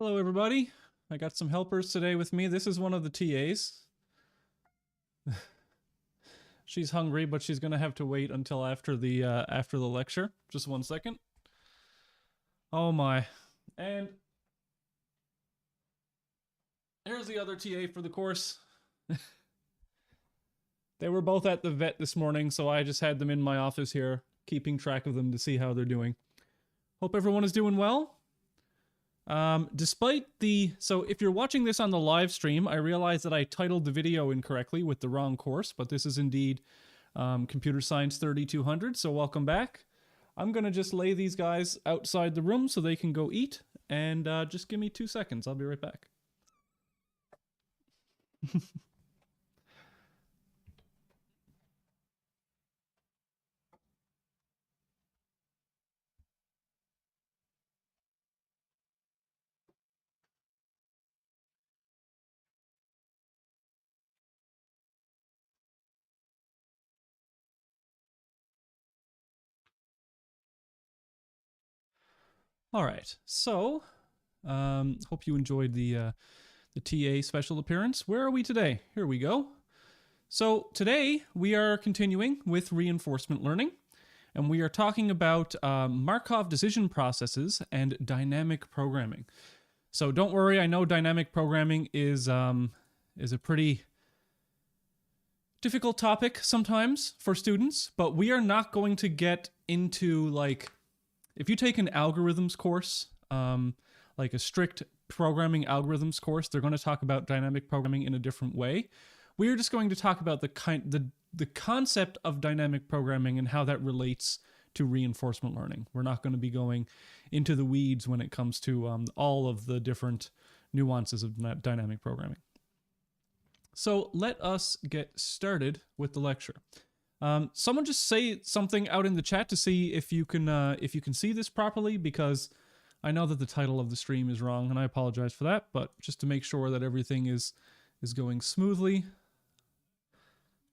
Hello, everybody. I got some helpers today with me. This is one of the TAs. She's hungry, but she's gonna have to wait until after the lecture. Just 1 second. Oh my. And here's the other TA for the course. They were both at the vet this morning, so I just had them in my office here, keeping track of them to see how they're doing. Hope everyone is doing well. So if you're watching this on the live stream, I realize that I titled the video incorrectly with the wrong course, but this is indeed Computer Science 3200, so welcome back. I'm gonna just lay these guys outside the room so they can go eat, and just give me 2 seconds, I'll be right back. All right, so hope you enjoyed the TA special appearance. Where are we today? Here we go. So today we are continuing with reinforcement learning, and we are talking about Markov decision processes and dynamic programming. So don't worry, I know dynamic programming is a pretty difficult topic sometimes for students, but we are not going to get into, like, if you take an algorithms course, like a strict programming algorithms course, they're going to talk about dynamic programming in a different way. We are just going to talk about the concept of dynamic programming and how that relates to reinforcement learning. We're not going to be going into the weeds when it comes to all of the different nuances of dynamic programming. So let us get started with the lecture. Someone just say something out in the chat to see if you can see this properly, because I know that the title of the stream is wrong, and I apologize for that, but just to make sure that everything is going smoothly,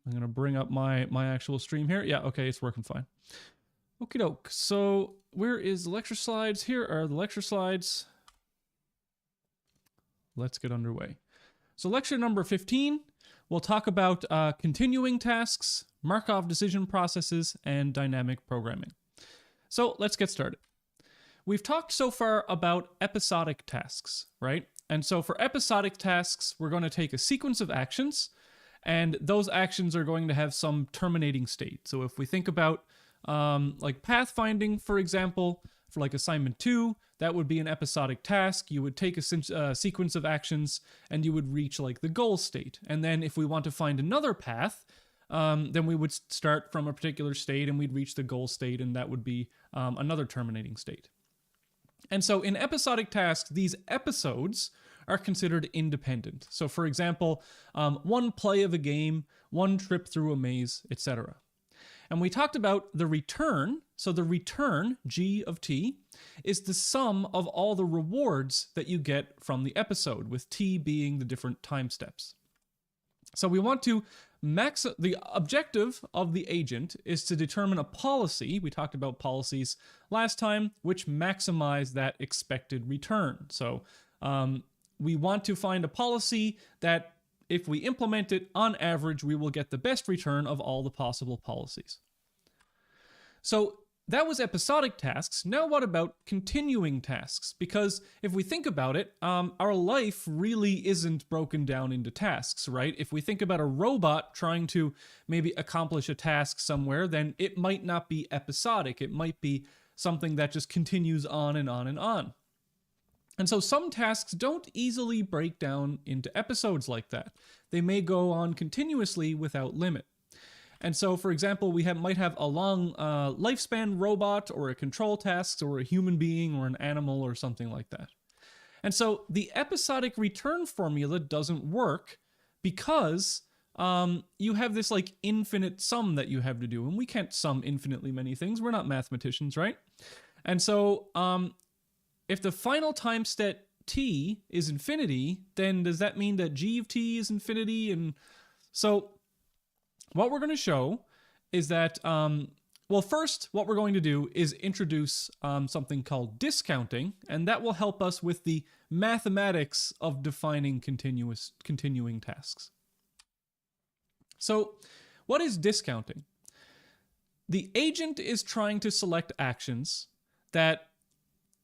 I'm gonna bring up my actual stream here. Yeah, okay, it's working fine. Okie doke. So where is the lecture slides? Here are the lecture slides. Let's get underway. So lecture number 15, we'll talk about continuing tasks, Markov decision processes, and dynamic programming. So let's get started. We've talked so far about episodic tasks, right? And so for episodic tasks, we're going to take a sequence of actions, and those actions are going to have some terminating state. So if we think about like pathfinding, for example, for like assignment 2, that would be an episodic task. You would take a sequence of actions and you would reach like the goal state. And then if we want to find another path, then we would start from a particular state and we'd reach the goal state, and that would be another terminating state. And so in episodic tasks, these episodes are considered independent. So for example, one play of a game, one trip through a maze, etc. And we talked about the return. So the return, g of t, is the sum of all the rewards that you get from the episode, with t being the different time steps. So we want to the objective of the agent is to determine a policy, we talked about policies last time, which maximize that expected return. So we want to find a policy that, if we implement it, on average, we will get the best return of all the possible policies. So that was episodic tasks. Now what about continuing tasks? Because if we think about it, our life really isn't broken down into tasks, right? If we think about a robot trying to maybe accomplish a task somewhere, then it might not be episodic. It might be something that just continues on and on and on. And so some tasks don't easily break down into episodes like that. They may go on continuously without limit. And so, for example, we might have a long lifespan robot, or a control task, or a human being, or an animal, or something like that. And so the episodic return formula doesn't work because you have this like infinite sum that you have to do. And we can't sum infinitely many things. We're not mathematicians, right? And so if the final time step t is infinity, then does that mean that g of t is infinity? And so what we're going to show is that Well, first, what we're going to do is introduce something called discounting, and that will help us with the mathematics of defining continuing tasks. So, what is discounting? The agent is trying to select actions that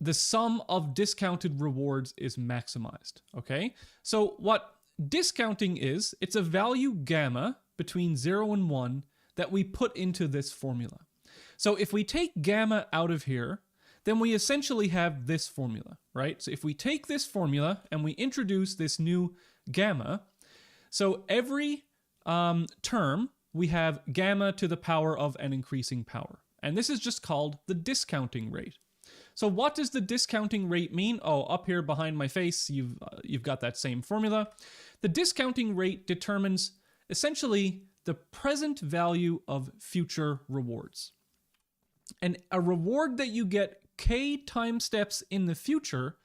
the sum of discounted rewards is maximized, okay? So what discounting is, it's a value gamma between 0 and 1 that we put into this formula. So if we take gamma out of here, then we essentially have this formula, right? So if we take this formula and we introduce this new gamma, so every term, we have gamma to the power of an increasing power. And this is just called the discounting rate. So what does the discounting rate mean? Oh, up here behind my face, you've got that same formula. The discounting rate determines essentially the present value of future rewards. And a reward that you get k time steps in the future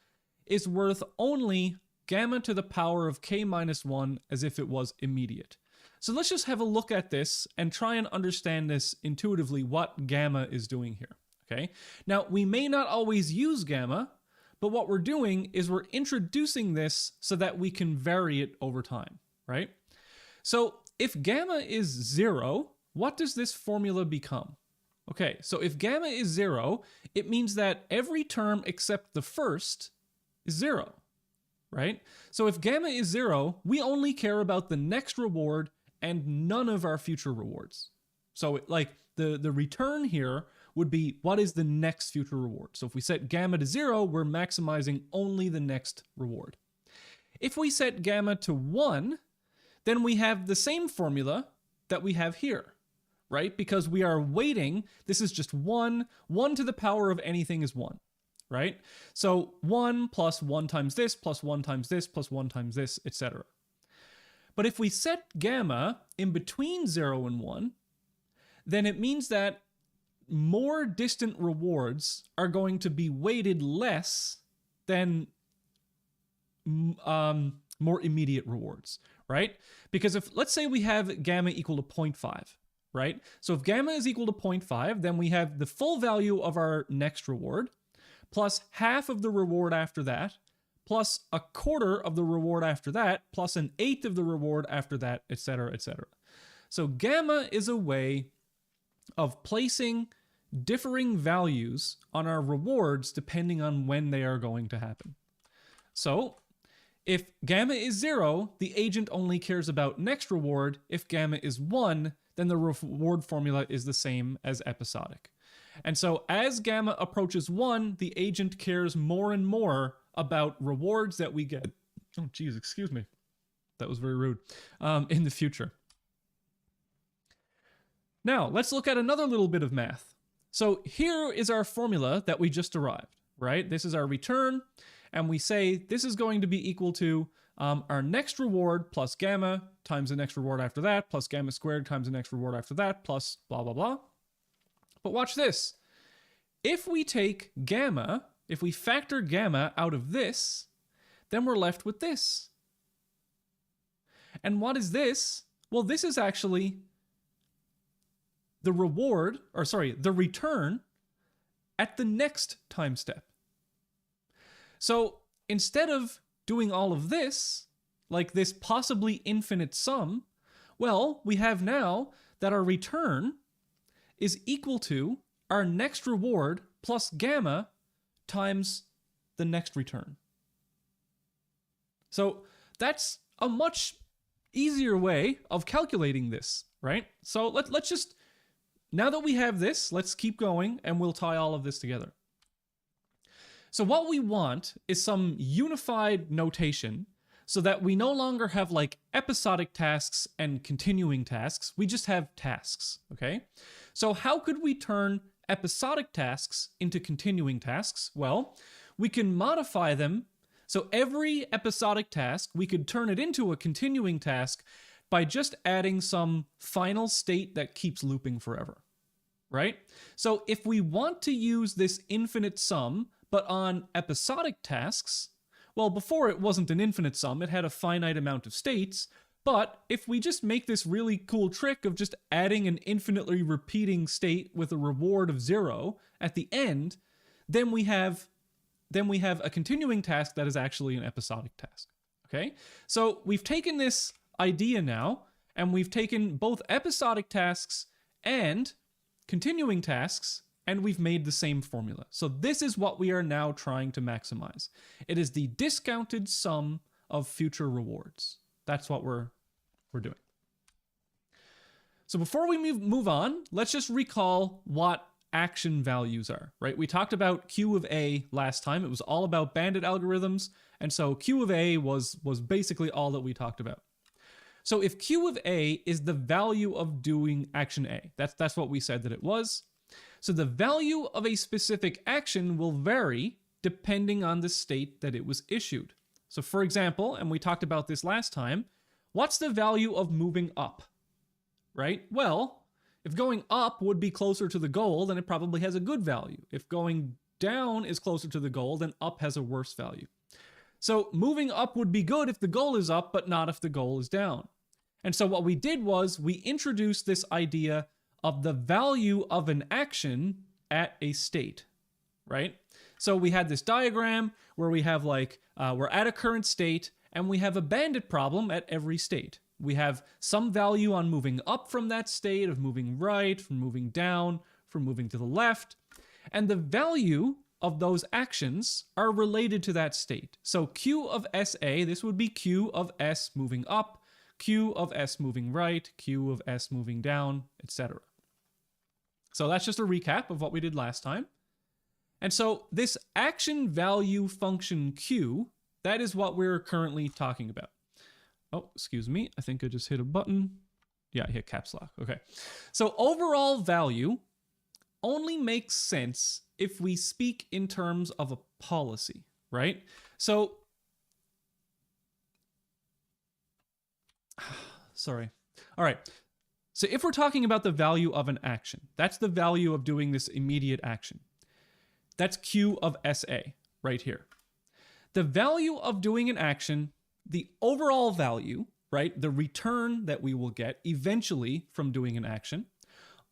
is worth only gamma to the power of k minus 1 as if it was immediate. So let's just have a look at this and try and understand this intuitively, what gamma is doing here, okay? Now, we may not always use gamma, but what we're doing is we're introducing this so that we can vary it over time, right? So if gamma is 0, what does this formula become? Okay, so if gamma is 0, it means that every term except the first is 0, right? So if gamma is 0, we only care about the next reward and none of our future rewards. So like the return here would be, what is the next future reward? So if we set gamma to 0, we're maximizing only the next reward. If we set gamma to 1, then we have the same formula that we have here, right? Because we are weighting, this is just 1 to the power of anything is 1, right? So 1 plus 1 times this, plus 1 times this, plus 1 times this, etc. But if we set gamma in between 0 and 1, then it means that more distant rewards are going to be weighted less than more immediate rewards, right? Because if, let's say we have gamma equal to 0.5, right? So if gamma is equal to 0.5, then we have the full value of our next reward, plus half of the reward after that, plus a quarter of the reward after that, plus an eighth of the reward after that, etc., etc. So gamma is a way of placing differing values on our rewards depending on when they are going to happen. So if gamma is 0, the agent only cares about next reward. If gamma is 1, then the reward formula is the same as episodic. And so as gamma approaches 1, the agent cares more and more about rewards that we get. Oh, geez, excuse me. That was very rude. In the future. Now, let's look at another little bit of math. So here is our formula that we just derived, right? This is our return, and we say this is going to be equal to our next reward plus gamma times the next reward after that, plus gamma squared times the next reward after that, plus blah, blah, blah. But watch this. If we take gamma, if we factor gamma out of this, then we're left with this. And what is this? Well, this is actually the reward, or sorry, the return at the next time step. So instead of doing all of this, like this possibly infinite sum, well, we have now that our return is equal to our next reward plus gamma times the next return. So that's a much easier way of calculating this, right? So let's just, now that we have this, let's keep going and we'll tie all of this together. So what we want is some unified notation so that we no longer have like episodic tasks and continuing tasks. We just have tasks, okay? So how could we turn episodic tasks into continuing tasks? Well, we can modify them. So every episodic task, we could turn it into a continuing task by just adding some final state that keeps looping forever, right? So if we want to use this infinite sum, but on episodic tasks, well, before it wasn't an infinite sum, it had a finite amount of states, But if we just make this really cool trick of just adding an infinitely repeating state with a reward of 0 at the end, then we have a continuing task that is actually an episodic task. Okay? So we've taken this idea now, and we've taken both episodic tasks and continuing tasks, and we've made the same formula. So this is what we are now trying to maximize. It is the discounted sum of future rewards. That's what we're doing. So before we move on, let's just recall what action values are, right? We talked about Q of A last time. It was all about bandit algorithms, and so Q of A was basically all that we talked about. So if Q of A is the value of doing action A, that's what we said that it was. So the value of a specific action will vary depending on the state that it was issued. So for example, and we talked about this last time, what's the value of moving up, right? Well, if going up would be closer to the goal, then it probably has a good value. If going down is closer to the goal, then up has a worse value. So moving up would be good if the goal is up, but not if the goal is down. And so what we did was we introduced this idea of the value of an action at a state, right? So we had this diagram where we have like, we're at a current state and we have a bandit problem at every state. We have some value on moving up from that state, of moving right, from moving down, from moving to the left. And the value of those actions are related to that state. So Q of SA, this would be Q of S moving up, Q of S moving right, Q of S moving down, etc. So that's just a recap of what we did last time. And so this action value function Q, that is what we're currently talking about. Oh, excuse me. I think I just hit a button. Yeah, I hit caps lock. Okay. So overall value only makes sense if we speak in terms of a policy, right? So, sorry. All right. So if we're talking about the value of an action, that's the value of doing this immediate action. That's Q of SA right here. The value of doing an action, the overall value, right, the return that we will get eventually from doing an action,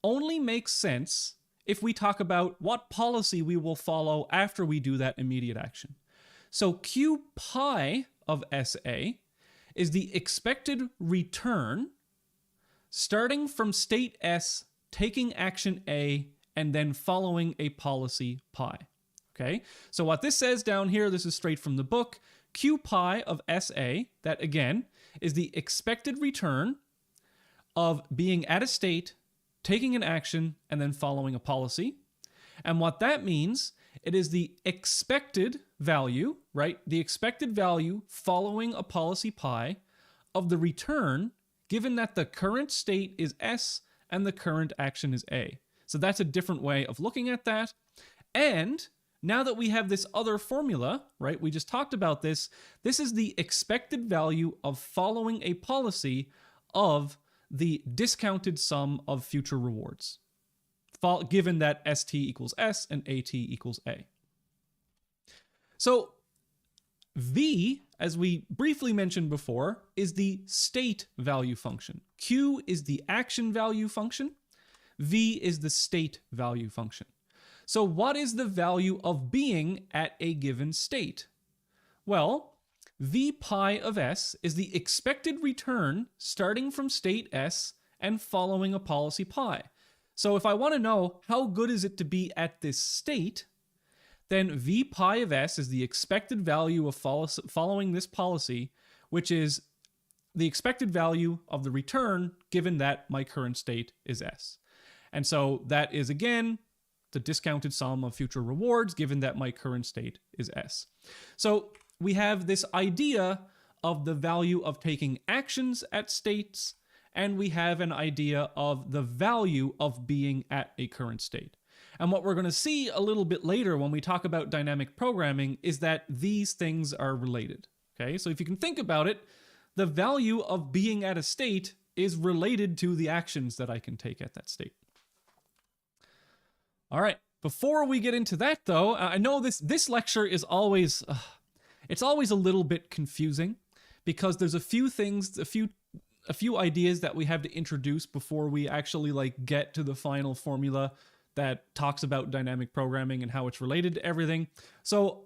only makes sense if we talk about what policy we will follow after we do that immediate action. So Q pi of SA is the expected return starting from state S, taking action A, and then following a policy pi. Okay, so what this says down here, this is straight from the book, Q pi of SA, that again is the expected return of being at a state, taking an action, and then following a policy. And what that means, it is the expected value, right? The expected value following a policy pi of the return, given that the current state is S and the current action is A. So that's a different way of looking at that. And now that we have this other formula, right, we just talked about this, this is the expected value of following a policy of the discounted sum of future rewards, given that ST equals S and AT equals A. So V, as we briefly mentioned before, is the state value function. Q is the action value function. V is the state value function. So what is the value of being at a given state? Well, V pi of S is the expected return starting from state S and following a policy pi. So if I want to know how good is it to be at this state, then V pi of S is the expected value of following this policy, which is the expected value of the return given that my current state is S. And so that is, again, the discounted sum of future rewards given that my current state is S. So we have this idea of the value of taking actions at states, and we have an idea of the value of being at a current state. And what we're going to see a little bit later when we talk about dynamic programming is that these things are related. Okay, so if you can think about it, the value of being at a state is related to the actions that I can take at that state. All right, before we get into that though, I know this lecture is always, it's always a little bit confusing because there's a few things, a few ideas that we have to introduce before we actually like get to the final formula that talks about dynamic programming and how it's related to everything. So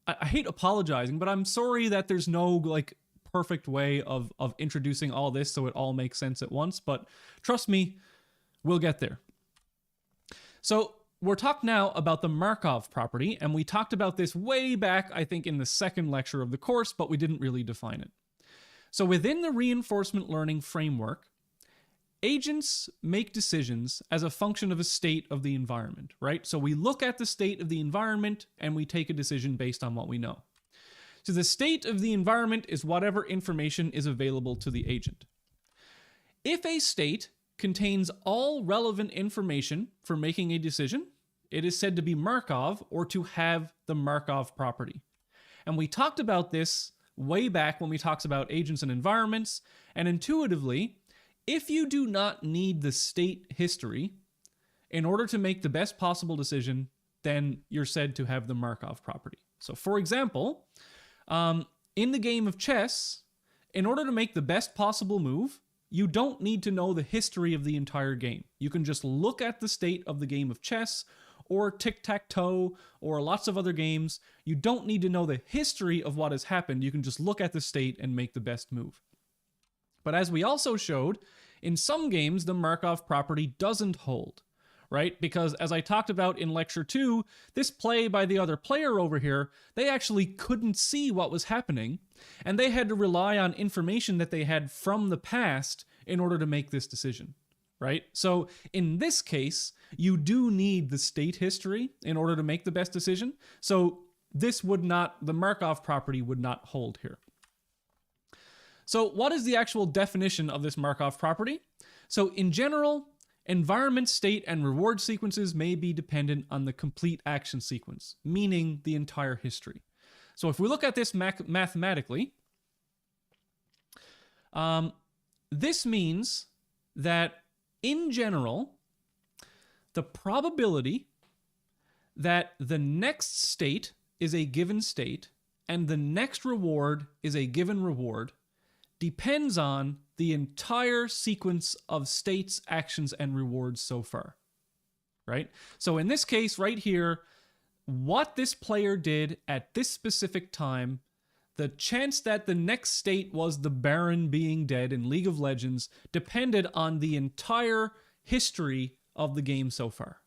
I hate apologizing, but I'm sorry that there's no like perfect way of introducing all this so it all makes sense at once, but trust me, we'll get there. So we're talking now about the Markov property, and we talked about this way back, I think, in the second lecture of the course, but we didn't really define it. So within the reinforcement learning framework, agents make decisions as a function of a state of the environment, right? So we look at the state of the environment and we take a decision based on what we know. So the state of the environment is whatever information is available to the agent. If a state contains all relevant information for making a decision, it is said to be Markov or to have the Markov property. And we talked about this way back when we talked about agents and environments, and intuitively, if you do not need the state history in order to make the best possible decision, then you're said to have the Markov property. So for example, in the game of chess, in order to make the best possible move, you don't need to know the history of the entire game. You can just look at the state of the game of chess or tic-tac-toe or lots of other games. You don't need to know the history of what has happened. You can just look at the state and make the best move. But as we also showed, in some games, the Markov property doesn't hold, right? Because as I talked about in lecture 2, this play by the other player over here, they actually couldn't see what was happening, and they had to rely on information that they had from the past in order to make this decision, right? So in this case, you do need the state history in order to make the best decision. So this would not, the Markov property would not hold here. So what is the actual definition of this Markov property? So in general, environment, state, and reward sequences may be dependent on the complete action sequence, meaning the entire history. So if we look at this mathematically, this means that in general, the probability that the next state is a given state and the next reward is a given reward depends on the entire sequence of states, actions, and rewards so far, right? So in this case right here, what this player did at this specific time, the chance that the next state was the Baron being dead in League of Legends depended on the entire history of the game so far,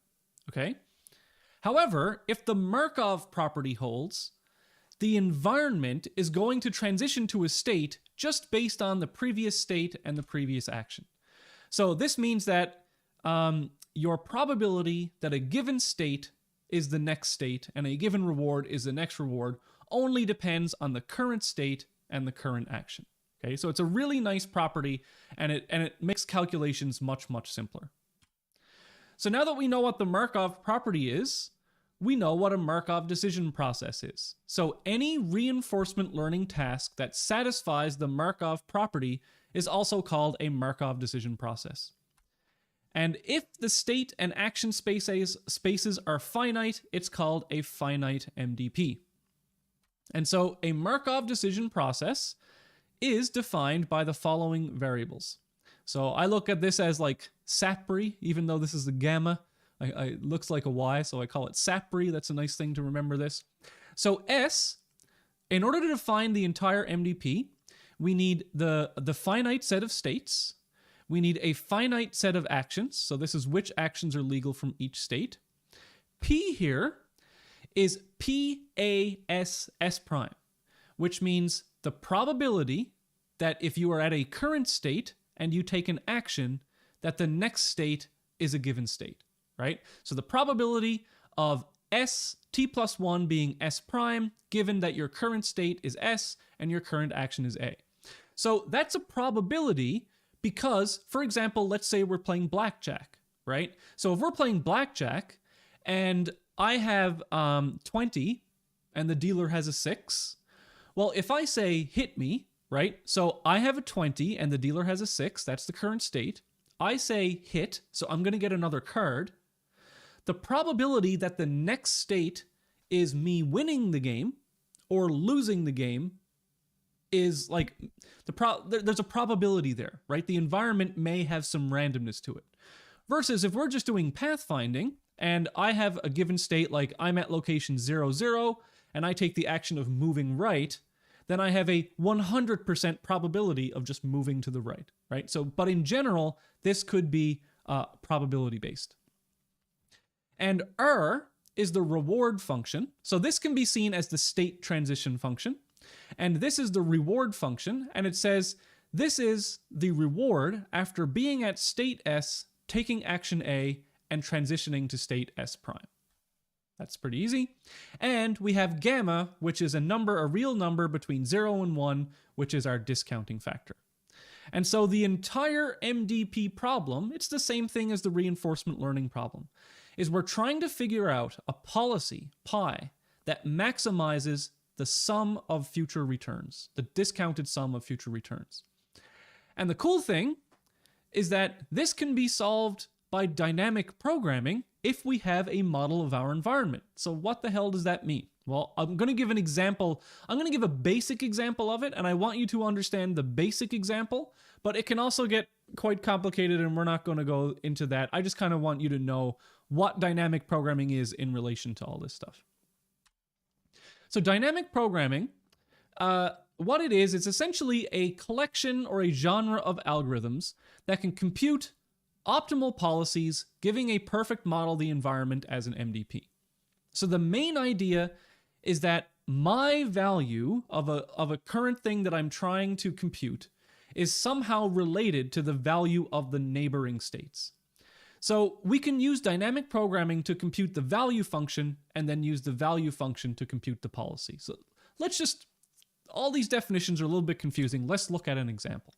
okay? However, if the Markov property holds, the environment is going to transition to a state just based on the previous state and the previous action. So this means that your probability that a given state is the next state and a given reward is the next reward only depends on the current state and the current action. Okay, so it's a really nice property, and it makes calculations much, much simpler. So now that we know what the Markov property is, we know what a Markov decision process is. So any reinforcement learning task that satisfies the Markov property is also called a Markov decision process. And if the state and action spaces are finite, it's called a finite MDP. And so a Markov decision process is defined by the following variables. So I look at this as like SAPRI, even though this is a gamma. It looks like a Y, so I call it SAPRI. That's a nice thing to remember this. So S, in order to define the entire MDP, we need the finite set of states. We need a finite set of actions. So this is which actions are legal from each state. P here is PASS prime, which means the probability that if you are at a current state and you take an action, that the next state is a given state. Right? So the probability of S t plus 1 being S prime, given that your current state is S and your current action is A. So that's a probability because, for example, let's say we're playing blackjack, right? So if we're playing blackjack and I have 20 and the dealer has a 6, well, if I say hit me, right? So I have a 20 and the dealer has a 6, that's the current state. I say hit, so I'm going to get another card. The probability that the next state is me winning the game or losing the game is like there's a probability there, right? The environment may have some randomness to it. Versus if we're just doing pathfinding and I have a given state, like I'm at location 0, 0, and I take the action of moving right, then I have a 100% probability of just moving to the right? So, but in general, this could be probability based. And is the reward function. So this can be seen as the state transition function. And this is the reward function. And it says this is the reward after being at state S, taking action A, and transitioning to state S prime. That's pretty easy. And we have gamma, which is a real number between 0 and 1, which is our discounting factor. And so the entire MDP problem, it's the same thing as the reinforcement learning problem, is we're trying to figure out a policy, pi, that maximizes the sum of future returns, the discounted sum of future returns. And the cool thing is that this can be solved by dynamic programming if we have a model of our environment. So what the hell does that mean? Well, I'm going to give an example. I'm going to give a basic example of it, and I want you to understand the basic example, but it can also get quite complicated, and we're not going to go into that. I just kind of want you to know what dynamic programming is in relation to all this stuff. So dynamic programming, what it is, it's essentially a collection or a genre of algorithms that can compute optimal policies, giving a perfect model of the environment as an MDP. So the main idea is that my value of a current thing that I'm trying to compute is somehow related to the value of the neighboring states. So we can use dynamic programming to compute the value function and then use the value function to compute the policy. So all these definitions are a little bit confusing. Let's look at an example.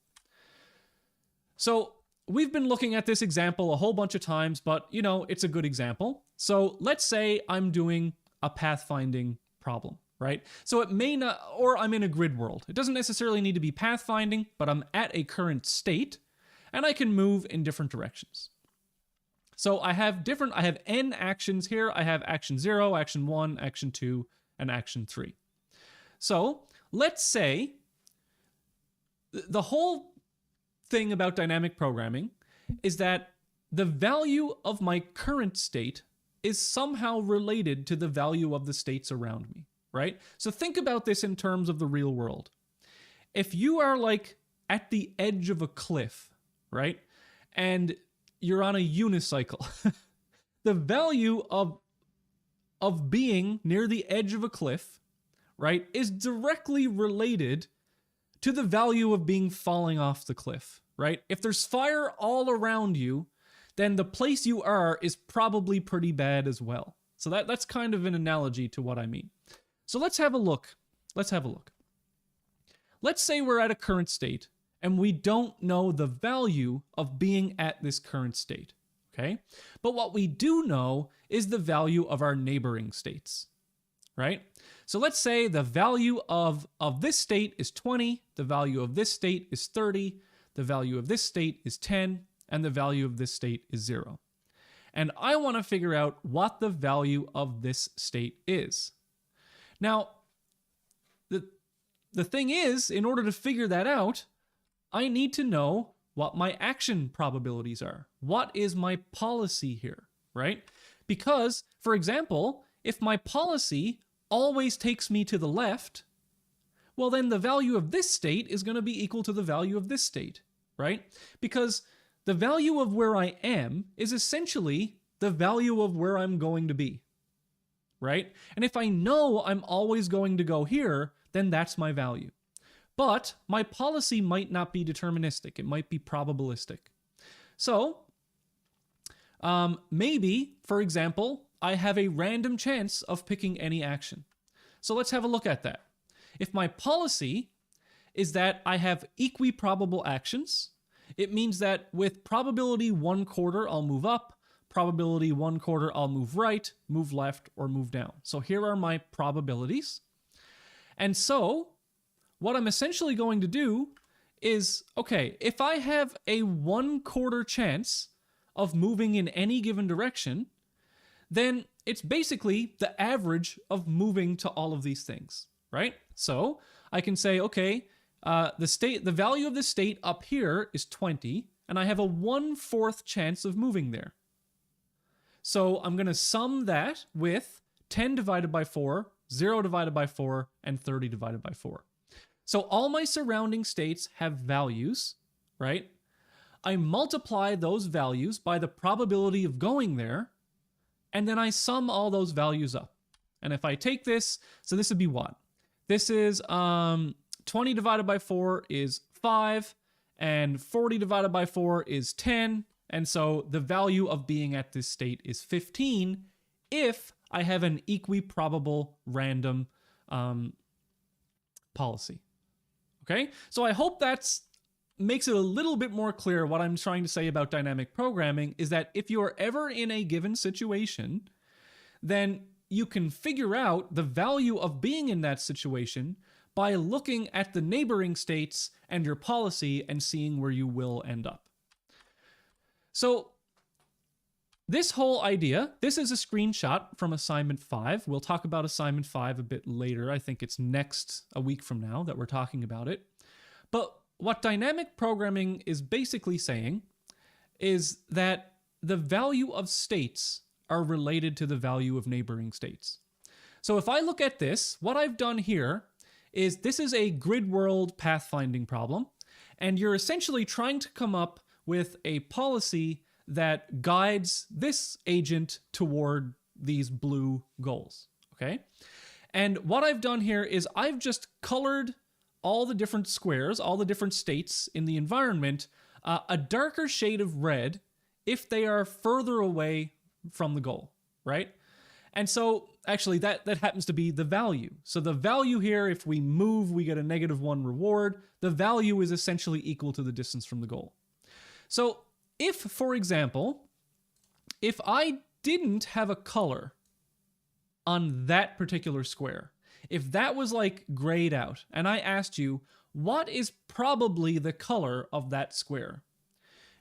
So we've been looking at this example a whole bunch of times, but it's a good example. So let's say I'm doing a pathfinding problem, right? So it may not, or I'm in a grid world. It doesn't necessarily need to be pathfinding, but I'm at a current state and I can move in different directions. So I have n actions here. I have action 0, action 1, action 2, and action 3. So let's say the whole thing about dynamic programming is that the value of my current state is somehow related to the value of the states around me, right? So think about this in terms of the real world. If you are like at the edge of a cliff, right? And you're on a unicycle. The value of being near the edge of a cliff, right, is directly related to the value of being falling off the cliff, right? If there's fire all around you, then the place you are is probably pretty bad as well. So that's kind of an analogy to what I mean. So let's have a look. Let's say we're at a current state and we don't know the value of being at this current state, okay? But what we do know is the value of our neighboring states, right? So let's say the value of this state is 20, the value of this state is 30, the value of this state is 10, and the value of this state is 0. And I want to figure out what the value of this state is. Now, the thing is, in order to figure that out, I need to know what my action probabilities are. What is my policy here, right? Because, for example, if my policy always takes me to the left, well, then the value of this state is going to be equal to the value of this state, right? Because the value of where I am is essentially the value of where I'm going to be, right? And if I know I'm always going to go here, then that's my value. But my policy might not be deterministic. It might be probabilistic. So maybe, for example, I have a random chance of picking any action. So let's have a look at that. If my policy is that I have equiprobable actions, it means that with probability 1/4, I'll move up, probability 1/4, I'll move right, move left, or move down. So here are my probabilities. And so what I'm essentially going to do is, okay, if I have a 1/4 chance of moving in any given direction, then it's basically the average of moving to all of these things, right? So I can say, okay, the value of the state up here is 20, and I have a 1/4 chance of moving there. So I'm going to sum that with 10 divided by 4, 0 divided by 4, and 30 divided by 4. So all my surrounding states have values, right? I multiply those values by the probability of going there, and then I sum all those values up. And if I take this, so this would be what? This is 20 divided by 4 is 5, and 40 divided by 4 is 10, and so the value of being at this state is 15 if I have an equiprobable random policy. Okay, so I hope that's makes it a little bit more clear. What I'm trying to say about dynamic programming is that if you're ever in a given situation, then you can figure out the value of being in that situation by looking at the neighboring states and your policy and seeing where you will end up. So this whole idea, this is a screenshot from assignment 5. We'll talk about assignment 5 a bit later. I think it's a week from now that we're talking about it. But what dynamic programming is basically saying is that the value of states are related to the value of neighboring states. So if I look at this, what I've done here is this is a grid world pathfinding problem, and you're essentially trying to come up with a policy that guides this agent toward these blue goals, okay? And what I've done here is I've just colored all the different squares, all the different states in the environment, a darker shade of red if they are further away from the goal, right? And so actually that happens to be the value. So the value here, if we move, we get a -1 reward. The value is essentially equal to the distance from the goal. So if, for example, if I didn't have a color on that particular square, if that was like grayed out, and I asked you, what is probably the color of that square?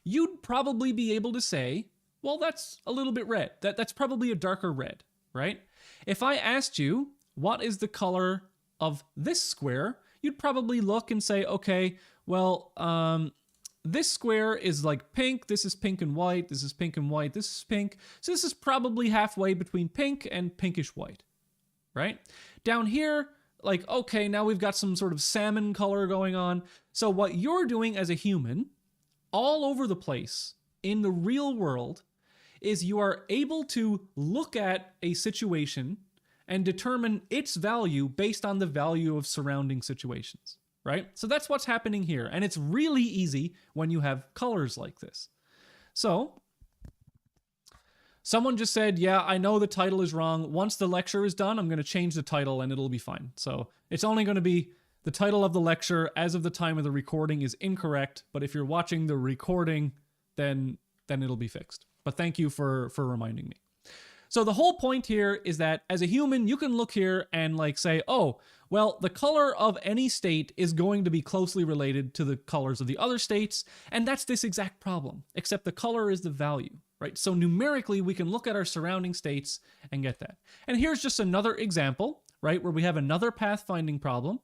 You'd probably be able to say, well, that's a little bit red. That's probably a darker red, right? If I asked you, what is the color of this square? You'd probably look and say, okay, well, this square is like pink, this is pink and white, this is pink and white, this is pink. So this is probably halfway between pink and pinkish white, right? Down here, like, okay, now we've got some sort of salmon color going on. So what you're doing as a human, all over the place in the real world, is you are able to look at a situation and determine its value based on the value of surrounding situations, right? So that's what's happening here. And it's really easy when you have colors like this. So someone just said, yeah, I know the title is wrong. Once the lecture is done, I'm going to change the title and it'll be fine. So it's only going to be the title of the lecture as of the time of the recording is incorrect. But if you're watching the recording, then it'll be fixed. But thank you for reminding me. So the whole point here is that as a human, you can look here and like say, oh, well, the color of any state is going to be closely related to the colors of the other states. And that's this exact problem, except the color is the value, right? So numerically, we can look at our surrounding states and get that. And here's just another example, right, where we have another pathfinding problem.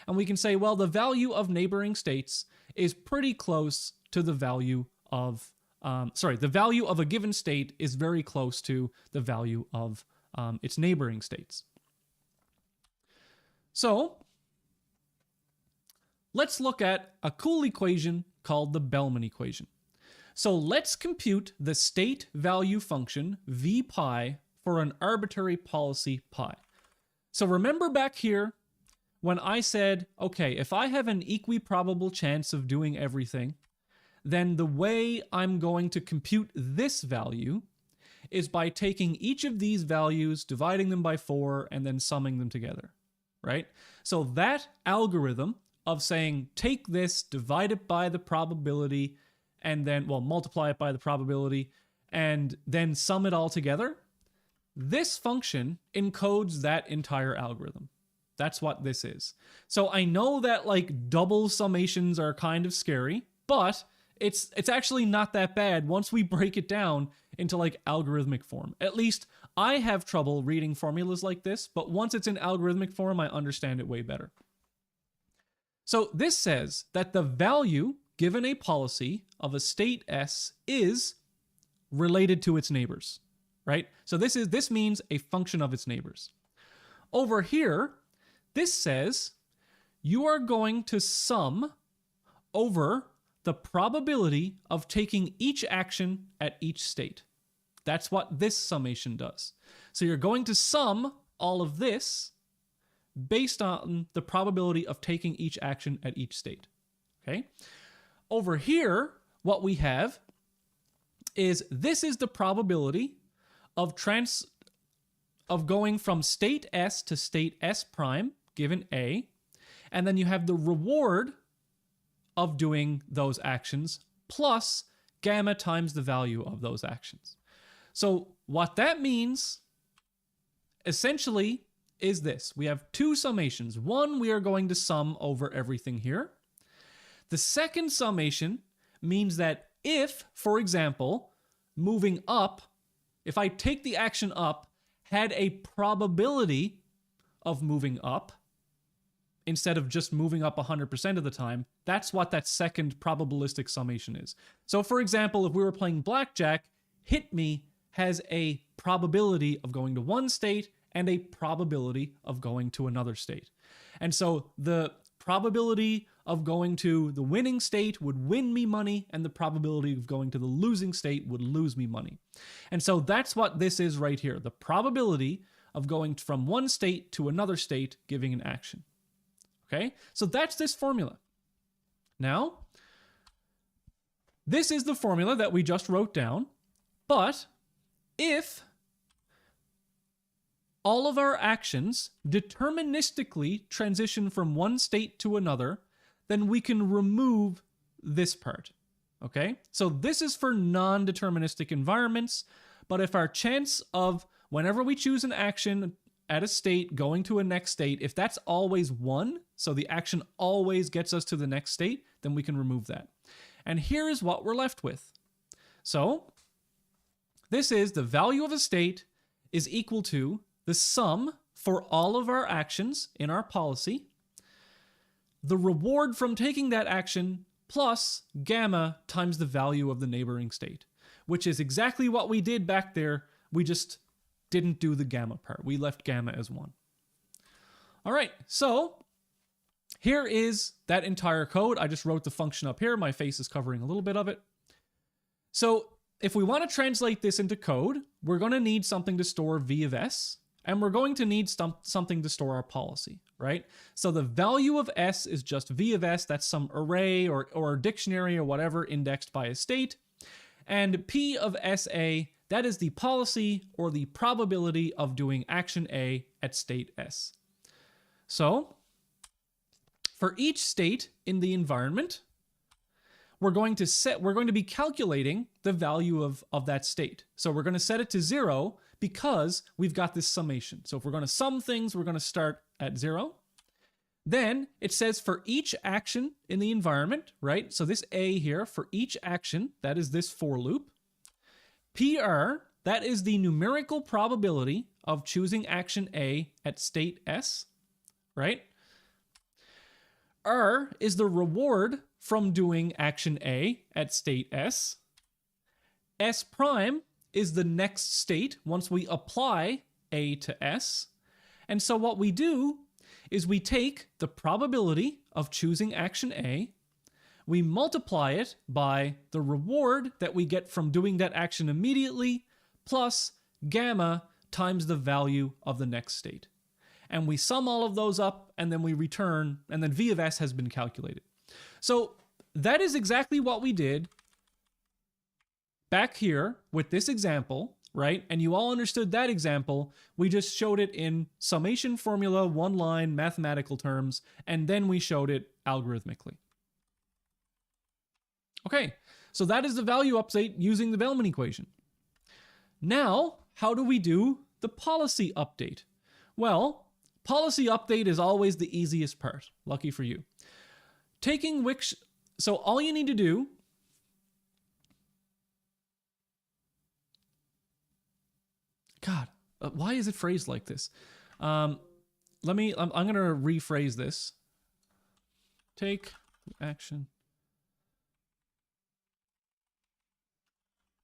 And we can say, well, the value of neighboring states is pretty close to the value of the value of a given state is very close to the value of its neighboring states. So let's look at a cool equation called the Bellman equation. So let's compute the state value function v pi for an arbitrary policy pi. So remember back here when I said, okay, if I have an equiprobable chance of doing everything, then the way I'm going to compute this value is by taking each of these values, dividing them by 4, and then summing them together, right? So that algorithm of saying, take this, divide it by the probability, and then, well, multiply it by the probability, and then sum it all together, this function encodes that entire algorithm. That's what this is. So I know that like double summations are kind of scary, but it's actually not that bad once we break it down into like algorithmic form. At least I have trouble reading formulas like this, but once it's in algorithmic form, I understand it way better. So this says that the value given a policy of a state S is related to its neighbors, right? So this means a function of its neighbors. Over here, this says you are going to sum over the probability of taking each action at each state. That's what this summation does. So you're going to sum all of this based on the probability of taking each action at each state. Okay? Over here, what we have is this is the probability of going from state S to state S prime given A, and then you have the reward of doing those actions plus gamma times the value of those actions. So what that means essentially is this. We have two summations. One, we are going to sum over everything here. The second summation means that if, for example, moving up, if I take the action up, had a probability of moving up, instead of just moving up 100% of the time, that's what that second probabilistic summation is. So for example, if we were playing blackjack, hit me has a probability of going to one state and a probability of going to another state. And so the probability of going to the winning state would win me money, and the probability of going to the losing state would lose me money. And so that's what this is right here, the probability of going from one state to another state giving an action. Okay, so that's this formula. Now, this is the formula that we just wrote down, but if all of our actions deterministically transition from one state to another, then we can remove this part. Okay, so this is for non-deterministic environments, but if our chance of whenever we choose an action at a state going to a next state, if that's always 1, so the action always gets us to the next state, then we can remove that. And here is what we're left with. So this is the value of a state is equal to the sum for all of our actions in our policy, the reward from taking that action plus gamma times the value of the neighboring state, which is exactly what we did back there. We just didn't do the gamma part. We left gamma as 1. All right, so here is that entire code. I just wrote the function up here. My face is covering a little bit of it. So if we want to translate this into code, we're going to need something to store v of s, and we're going to need something to store our policy, right? So the value of s is just v of s. That's some array or dictionary or whatever indexed by a state. And p of sa, that is the policy or the probability of doing action A at state S. So for each state in the environment, we're going to be calculating the value of that state. So we're going to set it to 0 because we've got this summation. So if we're going to sum things, we're going to start at 0. Then it says for each action in the environment, right? So this A here, for each action, that is this for loop. PR, that is the numerical probability of choosing action A at state S, right? R is the reward from doing action A at state S. S prime is the next state once we apply A to S. And so what we do is we take the probability of choosing action A, we multiply it by the reward that we get from doing that action immediately, plus gamma times the value of the next state. And we sum all of those up, and then we return, and then v of s has been calculated. So that is exactly what we did back here with this example, right? And you all understood that example. We just showed it in summation formula, one line, mathematical terms, and then we showed it algorithmically. Okay, so that is the value update using the Bellman equation. Now, how do we do the policy update? Well, policy update is always the easiest part. Lucky for you. So all you need to do God, why is it phrased like this? I'm going to rephrase this. take action.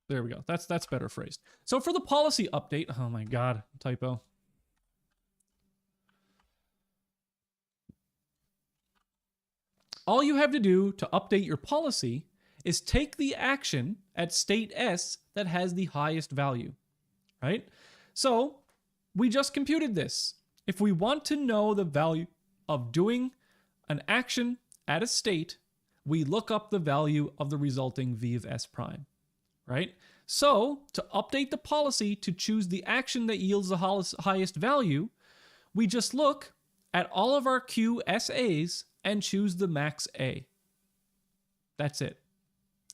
There we go. That's better phrased. So for the policy update, oh my God, typo. All you have to do to update your policy is take the action at state S that has the highest value, right? So we just computed this. If we want to know the value of doing an action at a state, we look up the value of the resulting v of s prime, right? So to update the policy to choose the action that yields the highest value, we just look at all of our QSAs and choose the max A. That's it.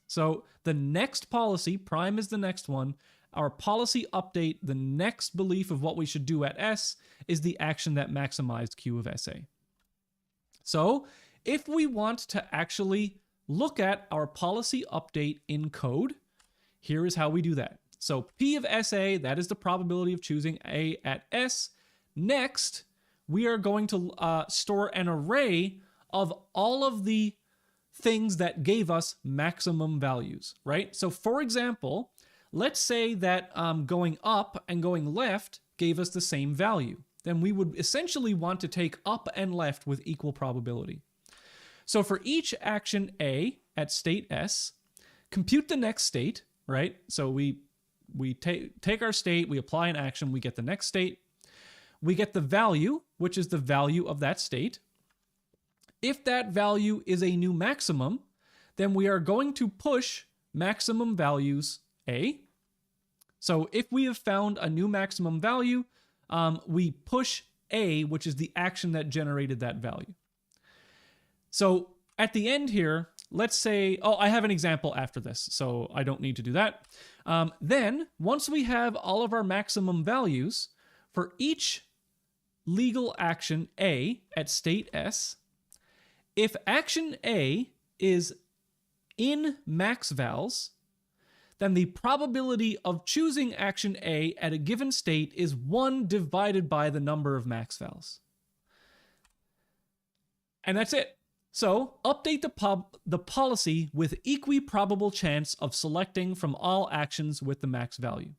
So the next policy, prime is the next one, our policy update, the next belief of what we should do at S is the action that maximized Q of SA. So if we want to actually look at our policy update in code, here is how we do that. So P of SA, that is the probability of choosing A at S. Next, we are going to store an array of all of the things that gave us maximum values, right? So for example, let's say that going up and going left gave us the same value. Then we would essentially want to take up and left with equal probability. So for each action A at state S, compute the next state, right? So we take our state, we apply an action, we get the next state. We get the value, which is the value of that state. If that value is a new maximum, then we are going to push maximum values A. So if we have found a new maximum value, we push A, which is the action that generated that value. So at the end here, let's say, oh, I have an example after this, so I don't need to do that. Then, once we have all of our maximum values, for each legal action A at state S, if action A is in max vals, then the probability of choosing action A at a given state is 1 divided by the number of max vals. And that's it. So update the policy with equiprobable chance of selecting from all actions with the max value.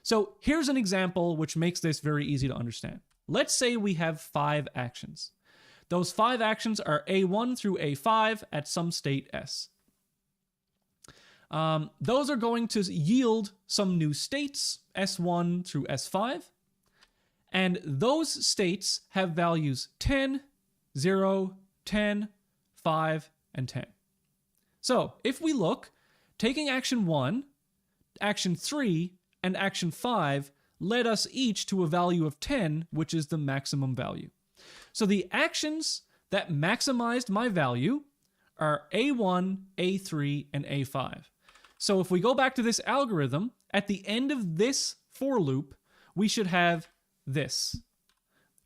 So here's an example which makes this very easy to understand. Let's say we have 5 actions. Those 5 actions are A1 through A5 at some state S. Those are going to yield some new states, S1 through S5. And those states have values 10, 0, 10, 5, and 10. So if we look, taking action 1, action 3, and action 5 led us each to a value of 10, which is the maximum value. So the actions that maximized my value are A1, A3, and A5. So if we go back to this algorithm, at the end of this for loop, we should have this,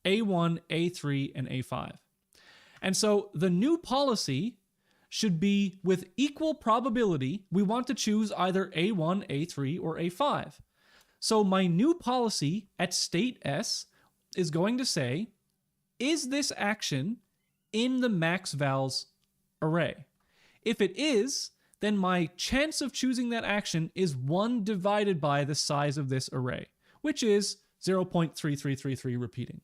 A1, A3, and A5. And so the new policy should be with equal probability. We want to choose either A1, A3, or A5. So my new policy at state S is going to say, is this action in the max vals array? If it is, then my chance of choosing that action is 1 divided by the size of this array, which is 0.3333 repeating.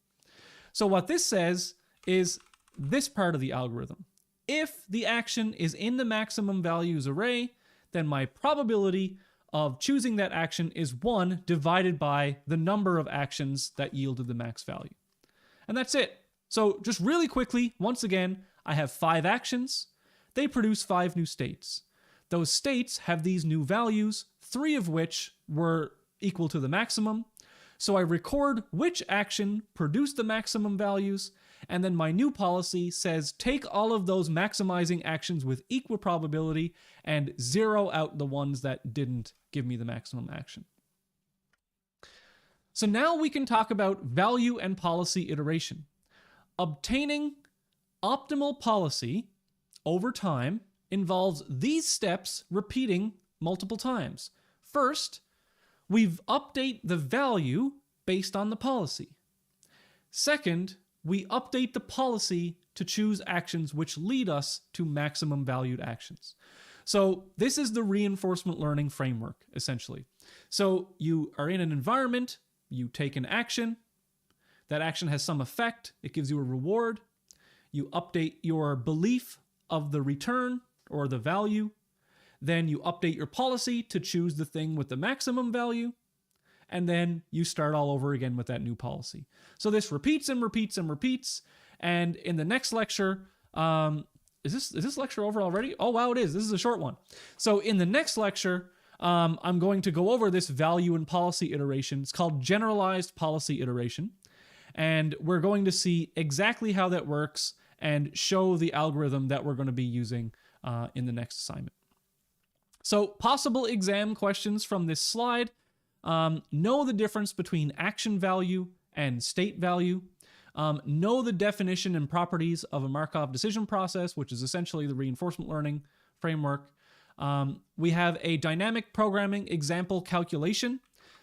So what this says is this part of the algorithm. If the action is in the maximum values array, then my probability of choosing that action is 1 divided by the number of actions that yielded the max value. And that's it. So just really quickly, once again, I have 5 actions. They produce 5 new states. Those states have these new values, 3 of which were equal to the maximum. So I record which action produced the maximum values, and then my new policy says take all of those maximizing actions with equal probability and 0 out the ones that didn't give me the maximum action. So now we can talk about value and policy iteration. Obtaining optimal policy over time involves these steps repeating multiple times. First, we update the value based on the policy. Second, we update the policy to to choose actions which lead us to maximum valued actions. So this is the reinforcement learning framework, essentially. So you are in an environment, you take an action, that action has some effect, it gives you a reward, you update your belief of the return or the value, then you update your policy to choose the thing with the maximum value, and then you start all over again with that new policy. So this repeats and repeats and repeats, and in the next lecture, is this lecture over already? Oh, wow, it is. This is a short one. So in the next lecture, I'm going to go over this value and policy iteration. It's called generalized policy iteration. And we're going to see exactly how that works and show the algorithm that we're going to be using in the next assignment. So possible exam questions from this slide. Know the difference between action value and state value. Know the definition and properties of a Markov decision process, which is essentially the reinforcement learning framework. We have a dynamic programming example calculation.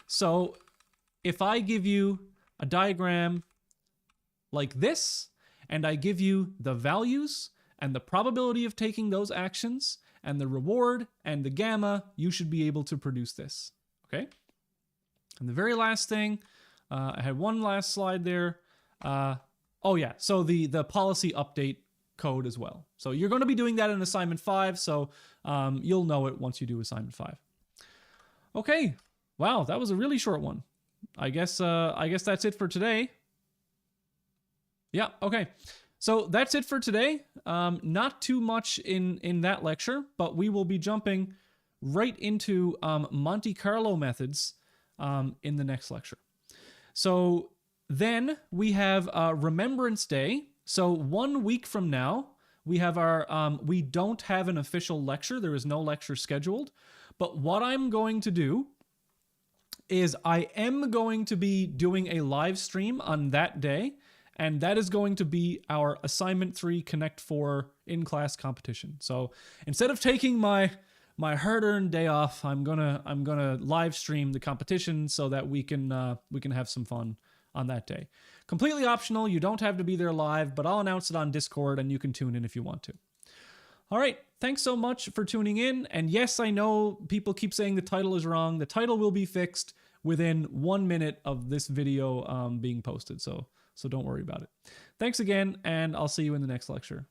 So if I give you a diagram like this, and I give you the values and the probability of taking those actions and the reward and the gamma, you should be able to produce this, okay? And the very last thing, I had one last slide there. Oh yeah, so the policy update code as well. So you're going to be doing that in assignment 5, so you'll know it once you do assignment 5. Okay, wow, that was a really short one. I guess that's it for today. Yeah, okay. So that's it for today. Not too much in that lecture, but we will be jumping right into Monte Carlo methods in the next lecture. So then we have Remembrance Day. So 1 week from now, we have our, we don't have an official lecture. There is no lecture scheduled. But what I'm going to do is I am going to be doing a live stream on that day. And that is going to be our Assignment 3 Connect 4 in-class competition. So instead of taking my hard-earned day off, I'm gonna live stream the competition so that we can have some fun on that day. Completely optional. You don't have to be there live, but I'll announce it on Discord and you can tune in if you want to. All right. Thanks so much for tuning in. And yes, I know people keep saying the title is wrong. The title will be fixed within 1 minute of this video being posted. So don't worry about it. Thanks again, and I'll see you in the next lecture.